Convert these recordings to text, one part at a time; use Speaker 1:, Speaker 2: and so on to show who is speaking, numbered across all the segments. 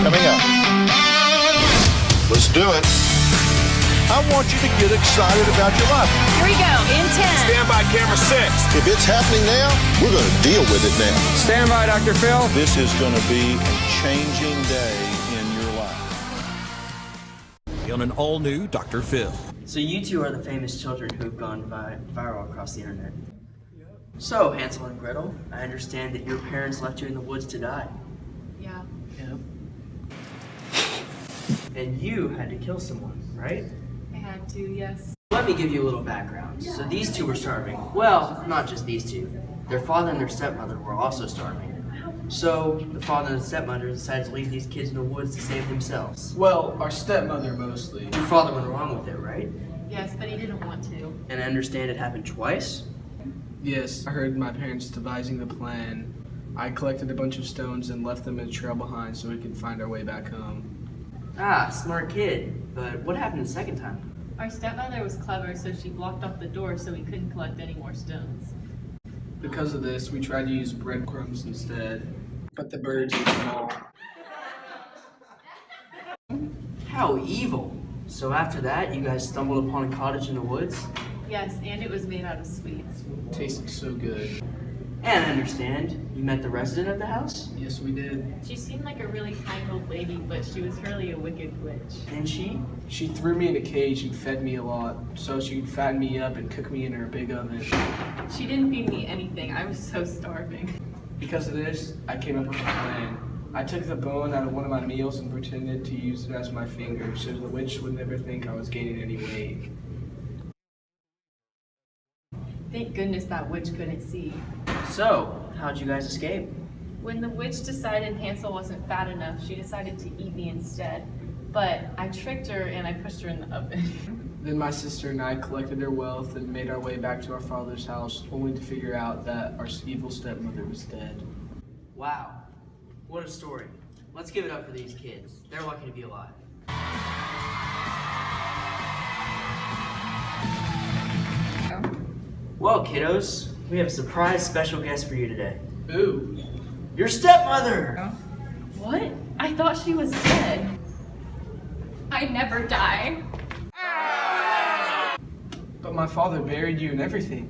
Speaker 1: coming up. Let's do it. I want you to get excited about your life.
Speaker 2: Here we go, in 10.
Speaker 3: Stand by, camera 6.
Speaker 1: If it's happening now, we're going to deal with it now.
Speaker 3: Stand by, Dr. Phil.
Speaker 1: This is going to be a changing day in your life.
Speaker 4: On an all-new Dr. Phil.
Speaker 5: So you two are the famous children who've gone viral across the internet. So, Hansel and Gretel, I understand that your parents left you in the woods to die.
Speaker 2: Yeah.
Speaker 5: Yep. And you had to kill someone, right?
Speaker 2: I had to, yes.
Speaker 5: Let me give you a little background. So these two were starving. Well, not just these two. Their father and their stepmother were also starving. So the father and the stepmother decided to leave these kids in the woods to save themselves.
Speaker 6: Well, our stepmother mostly.
Speaker 5: Your father went along with it, right?
Speaker 2: Yes, but he didn't want to.
Speaker 5: And I understand it happened twice?
Speaker 6: Yes, I heard my parents devising the plan. I collected a bunch of stones and left them in a trail behind so we could find our way back home.
Speaker 5: Ah, smart kid. But what happened the second time?
Speaker 2: Our stepmother was clever, so she blocked off the door so we couldn't collect any more stones.
Speaker 6: Because of this, we tried to use breadcrumbs instead, but the birds ate them all.
Speaker 5: How evil. So after that, you guys stumbled upon a cottage in the woods?
Speaker 2: Yes, and it was made out of sweets.
Speaker 6: It tasted so good.
Speaker 5: And I understand you met the resident of the house?
Speaker 6: Yes, we did.
Speaker 2: She seemed like a really kind old lady, but she was really a wicked witch.
Speaker 5: And she?
Speaker 6: She threw me in a cage and fed me a lot, so she could fatten me up and cook me in her big oven.
Speaker 2: She didn't feed me anything. I was so starving.
Speaker 6: Because of this, I came up with a plan. I took the bone out of one of my meals and pretended to use it as my finger so the witch would never think I was gaining any weight.
Speaker 2: Thank goodness that witch couldn't see.
Speaker 5: So, how'd you guys escape?
Speaker 2: When the witch decided Hansel wasn't fat enough, she decided to eat me instead. But I tricked her and I pushed her in the oven.
Speaker 6: Then my sister and I collected our wealth and made our way back to our father's house, only to figure out that our evil stepmother was dead.
Speaker 5: Wow. What a story. Let's give it up for these kids. They're lucky to be alive. Well, kiddos, we have a surprise special guest for you today.
Speaker 6: Ooh.
Speaker 5: Your stepmother!
Speaker 2: What? I thought she was dead. I never die.
Speaker 6: But my father buried you and everything.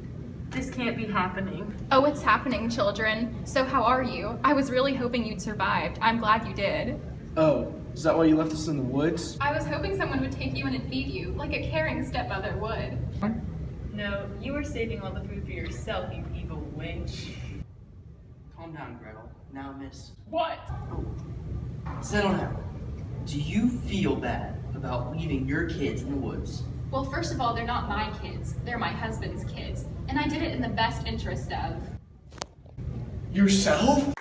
Speaker 2: This can't be happening.
Speaker 7: Oh, it's happening, children. So how are you? I was really hoping you'd survived. I'm glad you did.
Speaker 6: Oh, is that why you left us in the woods?
Speaker 7: I was hoping someone would take you in and feed you, like a caring stepmother would.
Speaker 2: No, you were saving all the food for yourself, you evil witch.
Speaker 5: Calm down, Gretel. Now, miss.
Speaker 2: What?
Speaker 5: Settle down. Do you feel bad about leaving your kids in the woods?
Speaker 7: Well, first of all, they're not my kids. They're my husband's kids. And I did it in the best interest of...
Speaker 6: Yourself?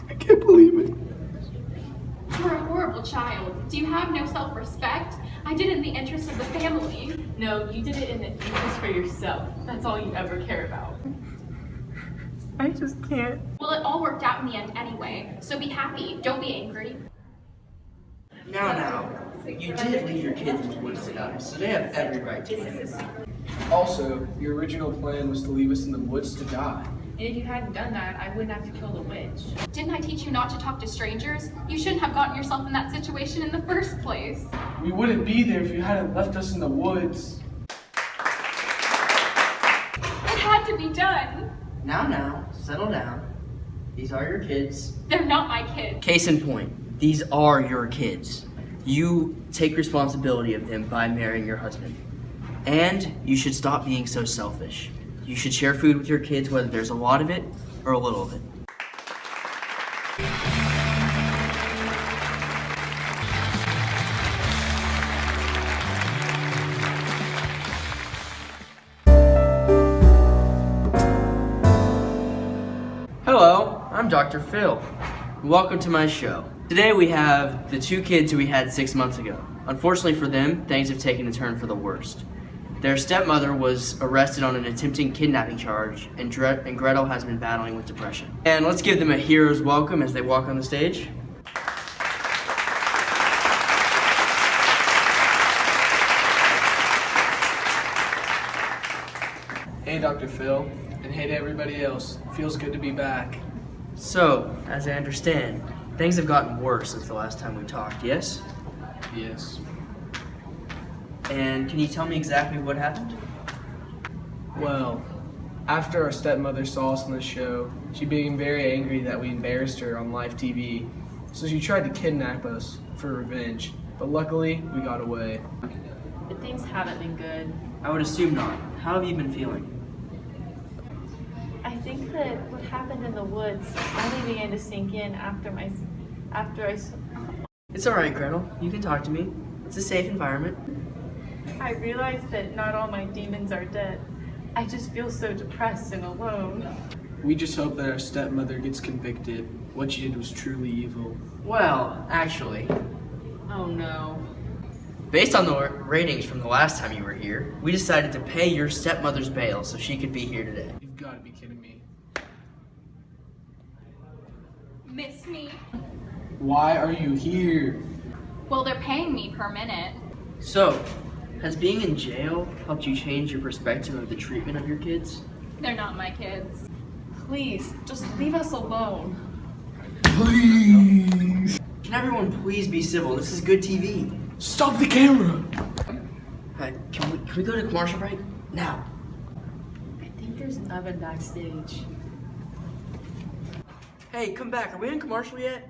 Speaker 6: I can't believe it.
Speaker 7: You're a horrible child. Do you have no self-respect? I did it in the interest of the family.
Speaker 2: No, you did it in the interest for yourself. That's all you ever care about. I just can't.
Speaker 7: Well, it all worked out in the end anyway. So be happy. Don't be angry.
Speaker 5: Now, you did leave your kids in the woods to die, so they have every right to live.
Speaker 6: Also, your original plan was to leave us in the woods to die.
Speaker 2: And if you hadn't done that, I wouldn't have to kill the witch.
Speaker 7: Didn't I teach you not to talk to strangers? You shouldn't have gotten yourself in that situation in the first place.
Speaker 6: We wouldn't be there if you hadn't left us in the woods.
Speaker 7: It had to be done.
Speaker 5: Now, settle down. These are your kids.
Speaker 7: They're not my kids.
Speaker 5: Case in point, these are your kids. You take responsibility of them by marrying your husband. And you should stop being so selfish. You should share food with your kids, whether there's a lot of it or a little of it. Hello, I'm Dr. Phil. Welcome to my show. Today we have the two kids who we had 6 months ago. Unfortunately for them, things have taken a turn for the worst. Their stepmother was arrested on an attempted kidnapping charge, and Gretel has been battling with depression. And let's give them a hero's welcome as they walk on the stage.
Speaker 6: Hey, Dr. Phil, and hey to everybody else. Feels good to be back.
Speaker 5: So, as I understand, things have gotten worse since the last time we talked, yes?
Speaker 6: Yes.
Speaker 5: And can you tell me exactly what happened?
Speaker 6: Well, after our stepmother saw us on the show, she became very angry that we embarrassed her on live TV. So she tried to kidnap us for revenge. But luckily, we got away.
Speaker 2: But things haven't been good.
Speaker 5: I would assume not. How have you been feeling?
Speaker 2: I think that what happened in the woods only began to sink in after
Speaker 5: It's alright, Gretel. You can talk to me. It's a safe environment.
Speaker 2: I realized that not all my demons are dead. I just feel so depressed and alone.
Speaker 6: We just hope that our stepmother gets convicted. What she did was truly evil.
Speaker 5: Well, actually,
Speaker 2: Oh no.
Speaker 5: based on the ratings from the last time you were here, we decided to pay your stepmother's bail so she could be here today.
Speaker 6: You've got to be kidding me.
Speaker 7: Miss me?
Speaker 6: Why are you here?
Speaker 7: Well, they're paying me per minute.
Speaker 5: So, has being in jail helped you change your perspective of the treatment of your kids?
Speaker 7: They're not my kids.
Speaker 2: Please, just leave us alone.
Speaker 6: Please!
Speaker 5: Can everyone please be civil? This is good TV.
Speaker 6: Stop the camera!
Speaker 5: Can we go to commercial break? Now.
Speaker 2: I think there's an oven backstage.
Speaker 5: Hey, come back. Are we in commercial yet?